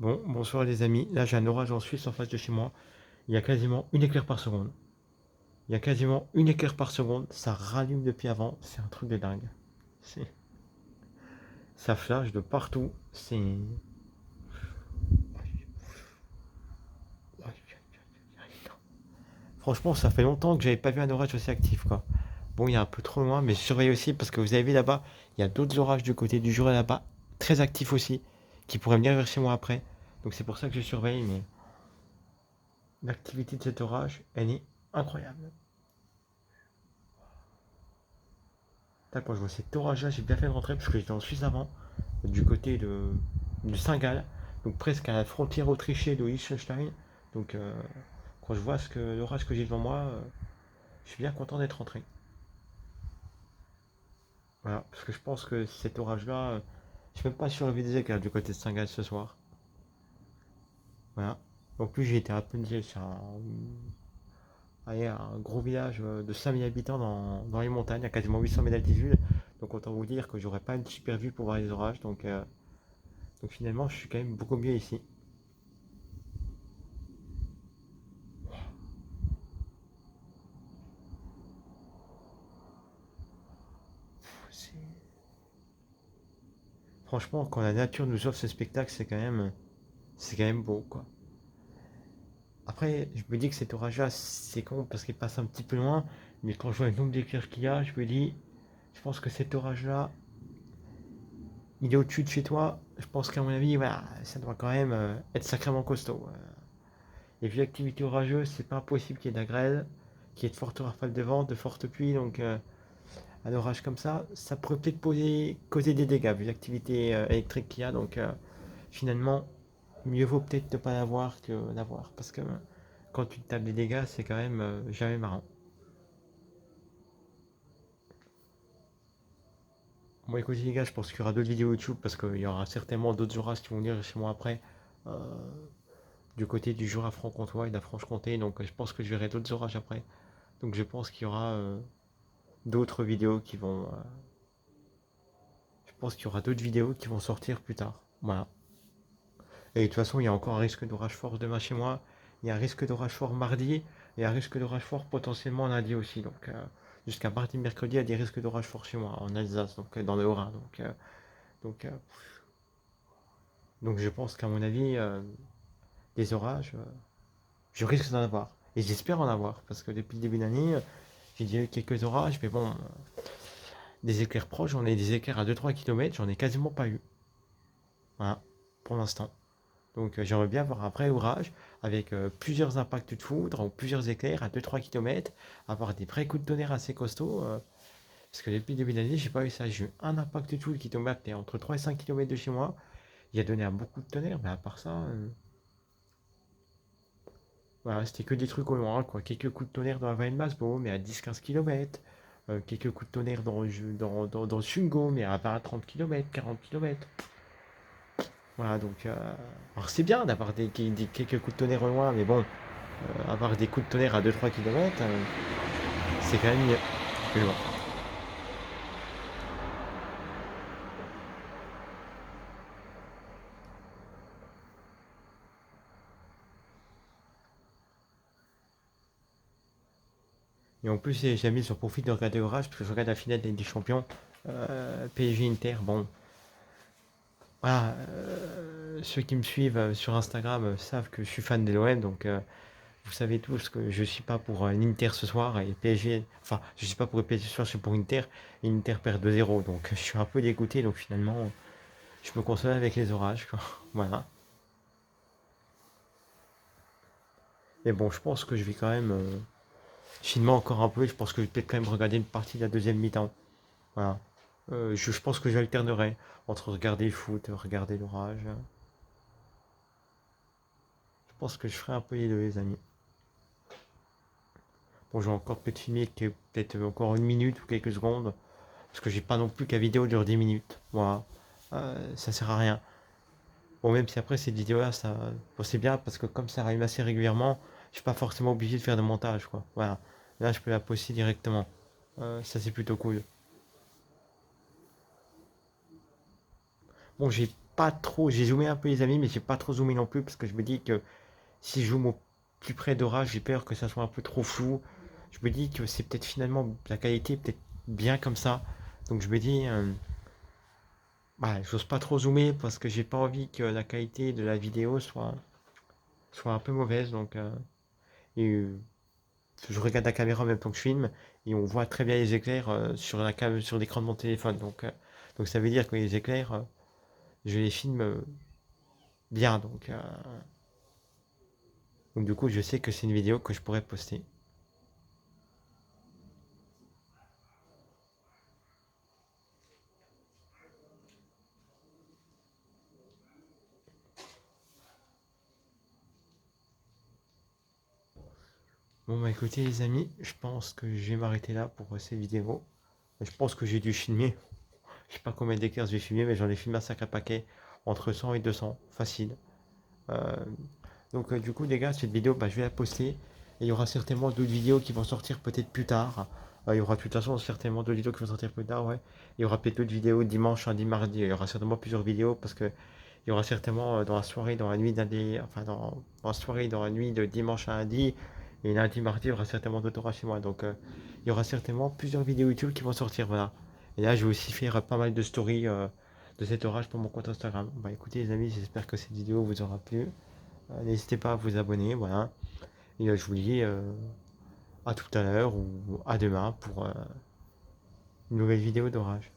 Bon, bonsoir les amis. Là, j'ai un orage en Suisse en face de chez moi. Il y a quasiment une éclair par seconde. Il y a quasiment une éclair par seconde. Ça rallume depuis avant. C'est un truc de dingue. C'est- Ça flash de partout. C'est. Franchement, ça fait longtemps que j'avais pas vu un orage aussi actif, quoi. Bon, il y a un peu trop loin, mais je surveille aussi parce que vous avez vu là-bas, il y a d'autres orages du côté du Jura là-bas, très actifs aussi, qui pourraient venir vers chez moi après. Donc c'est pour ça que je surveille, mais l'activité de cet orage, elle est incroyable. Là, quand je vois cet orage-là, j'ai bien fait de rentrer parce que j'étais en Suisse avant, du côté de Saint-Gall, donc presque à la frontière autrichienne de Liechtenstein. Donc, quand je vois l'orage que j'ai devant moi, je suis bien content d'être rentré. Voilà, parce que je pense que cet orage-là, je ne suis même pas surlevé des éclairs du côté de Saint-Gall ce soir. Voilà. En plus, j'ai été à Appenzell, c'est un gros village de 5000 habitants dans les montagnes, à quasiment 800 mètres d'altitude. Donc, autant vous dire que j'aurais pas une super vue pour voir les orages. Donc finalement, je suis quand même beaucoup mieux ici. Franchement, quand la nature nous offre ce spectacle, c'est quand même beau, quoi. Après, je me dis que cet orage-là, c'est con parce qu'il passe un petit peu loin, mais quand je vois le nombre d'éclairs qu'il y a, je me dis, je pense que cet orage-là, il est au-dessus de chez toi. Je pense qu'à mon avis, voilà, ça doit quand même être sacrément costaud. Et vu l'activité orageuse, c'est pas impossible qu'il y ait de la grêle, qu'il y ait de fortes rafales de vent, de fortes pluies, donc un orage comme ça pourrait peut-être causer des dégâts vu l'activité électrique qu'il y a, donc finalement, mieux vaut peut-être ne pas l'avoir que l'avoir. Parce que quand tu te tapes des dégâts, c'est quand même jamais marrant. Bon, écoutez, les gars, je pense qu'il y aura d'autres vidéos YouTube parce qu'il y aura certainement d'autres orages qui vont venir chez moi après. euh, du côté du Jura franc-comtois et de la Franche-Comté. Donc, je pense que je verrai d'autres orages après. Donc, je pense qu'il y aura d'autres vidéos qui vont. Je pense qu'il y aura d'autres vidéos qui vont sortir plus tard. Voilà. Et de toute façon, il y a encore un risque d'orage fort demain chez moi. Il y a un risque d'orage fort mardi. Et un risque d'orage fort potentiellement lundi aussi. Donc jusqu'à mardi, mercredi, il y a des risques d'orage fort chez moi, en Alsace, donc dans le Haut-Rhin. Donc, donc je pense qu'à mon avis, des orages, je risque d'en avoir. Et j'espère en avoir. Parce que depuis le début de l'année, j'ai déjà eu quelques orages. Mais bon, des éclairs proches, j'en ai des éclairs à 2-3 km, j'en ai quasiment pas eu. Voilà, pour l'instant. Donc j'aimerais bien avoir un vrai orage avec plusieurs impacts de foudre ou plusieurs éclairs à 2-3 km, avoir des vrais coups de tonnerre assez costauds. Parce que depuis le début de l'année, j'ai pas eu ça. J'ai eu un impact de foudre qui tombait à entre 3 et 5 km de chez moi. Il a donné un beaucoup de tonnerre, mais à part ça, voilà, c'était que des trucs au loin, quoi. Quelques coups de tonnerre dans la vallée de Masbo, mais à 10-15 km. Quelques coups de tonnerre dans le Sungo, mais à 20-30 km, 40 km. Voilà, donc. Alors c'est bien d'avoir quelques coups de tonnerre au loin, mais bon, avoir des coups de tonnerre à 2-3 km, c'est quand même mieux. Mais bon. Et en plus, j'ai mis sur profit de regarder Orage, parce que je regarde la finale des Champions, PSG Inter. Bon, voilà, ceux qui me suivent sur Instagram savent que je suis fan de l'OM, donc vous savez tous que je suis pas pour l'Inter ce soir et PSG. Enfin, je suis pas pour le PSG ce soir, je suis pour Inter. Et Inter perd 2-0, donc je suis un peu dégoûté, donc finalement, je me console avec les orages, quoi. Voilà. Mais bon, je pense que je vais quand même finement encore un peu. Je pense que je vais peut-être quand même regarder une partie de la deuxième mi-temps. Voilà. Je pense que j'alternerai entre regarder le foot et regarder l'orage. Je pense que je ferai un peu les deux, les amis. Bon, je vais encore peut-être filmer peut-être encore une minute ou quelques secondes. Parce que j'ai pas non plus qu'à vidéo dure 10 minutes. Voilà. Ça sert à rien. Bon, même si après cette vidéo-là, ça, bon, c'est bien parce que comme ça arrive assez régulièrement, je suis pas forcément obligé de faire de montage, quoi. Voilà. Là, je peux la poster directement. Ça, c'est plutôt cool. Bon, j'ai pas trop, j'ai zoomé un peu les amis, mais j'ai pas trop zoomé non plus parce que je me dis que si je zoome au plus près d'orage, j'ai peur que ça soit un peu trop flou. Je me dis que c'est peut-être finalement la qualité est peut-être bien comme ça. Donc je me dis, bah, j'ose pas trop zoomer parce que j'ai pas envie que la qualité de la vidéo soit un peu mauvaise. Donc et, je regarde la caméra en même temps que je filme et on voit très bien les éclairs sur sur l'écran de mon téléphone. Donc ça veut dire que les éclairs, je les filme bien. Donc du coup, je sais que c'est une vidéo que je pourrais poster. Bon bah écoutez les amis, je pense que je vais m'arrêter là pour cette vidéo. Je pense que j'ai dû filmer, je sais pas combien d'éclairs j'ai filmé, mais j'en ai filmé un sacré paquet, entre 100 et 200, facile. Euh, du coup les gars, cette vidéo, bah, je vais la poster. Et il y aura certainement d'autres vidéos qui vont sortir peut-être plus tard. Il y aura de toute façon certainement d'autres vidéos qui vont sortir plus tard, ouais. Il y aura peut-être d'autres vidéos dimanche, lundi, mardi. Il y aura certainement plusieurs vidéos parce que il y aura certainement dans la soirée, dans la nuit d'un enfin dans la soirée, dans la nuit de dimanche à lundi, et lundi, mardi, il y aura certainement d'autres orages chez moi. Il y aura certainement plusieurs vidéos YouTube qui vont sortir, voilà. Et là, je vais aussi faire pas mal de stories de cet orage pour mon compte Instagram. Bah écoutez les amis, j'espère que cette vidéo vous aura plu. N'hésitez pas à vous abonner, voilà. Et je vous dis à tout à l'heure ou à demain pour une nouvelle vidéo d'orage.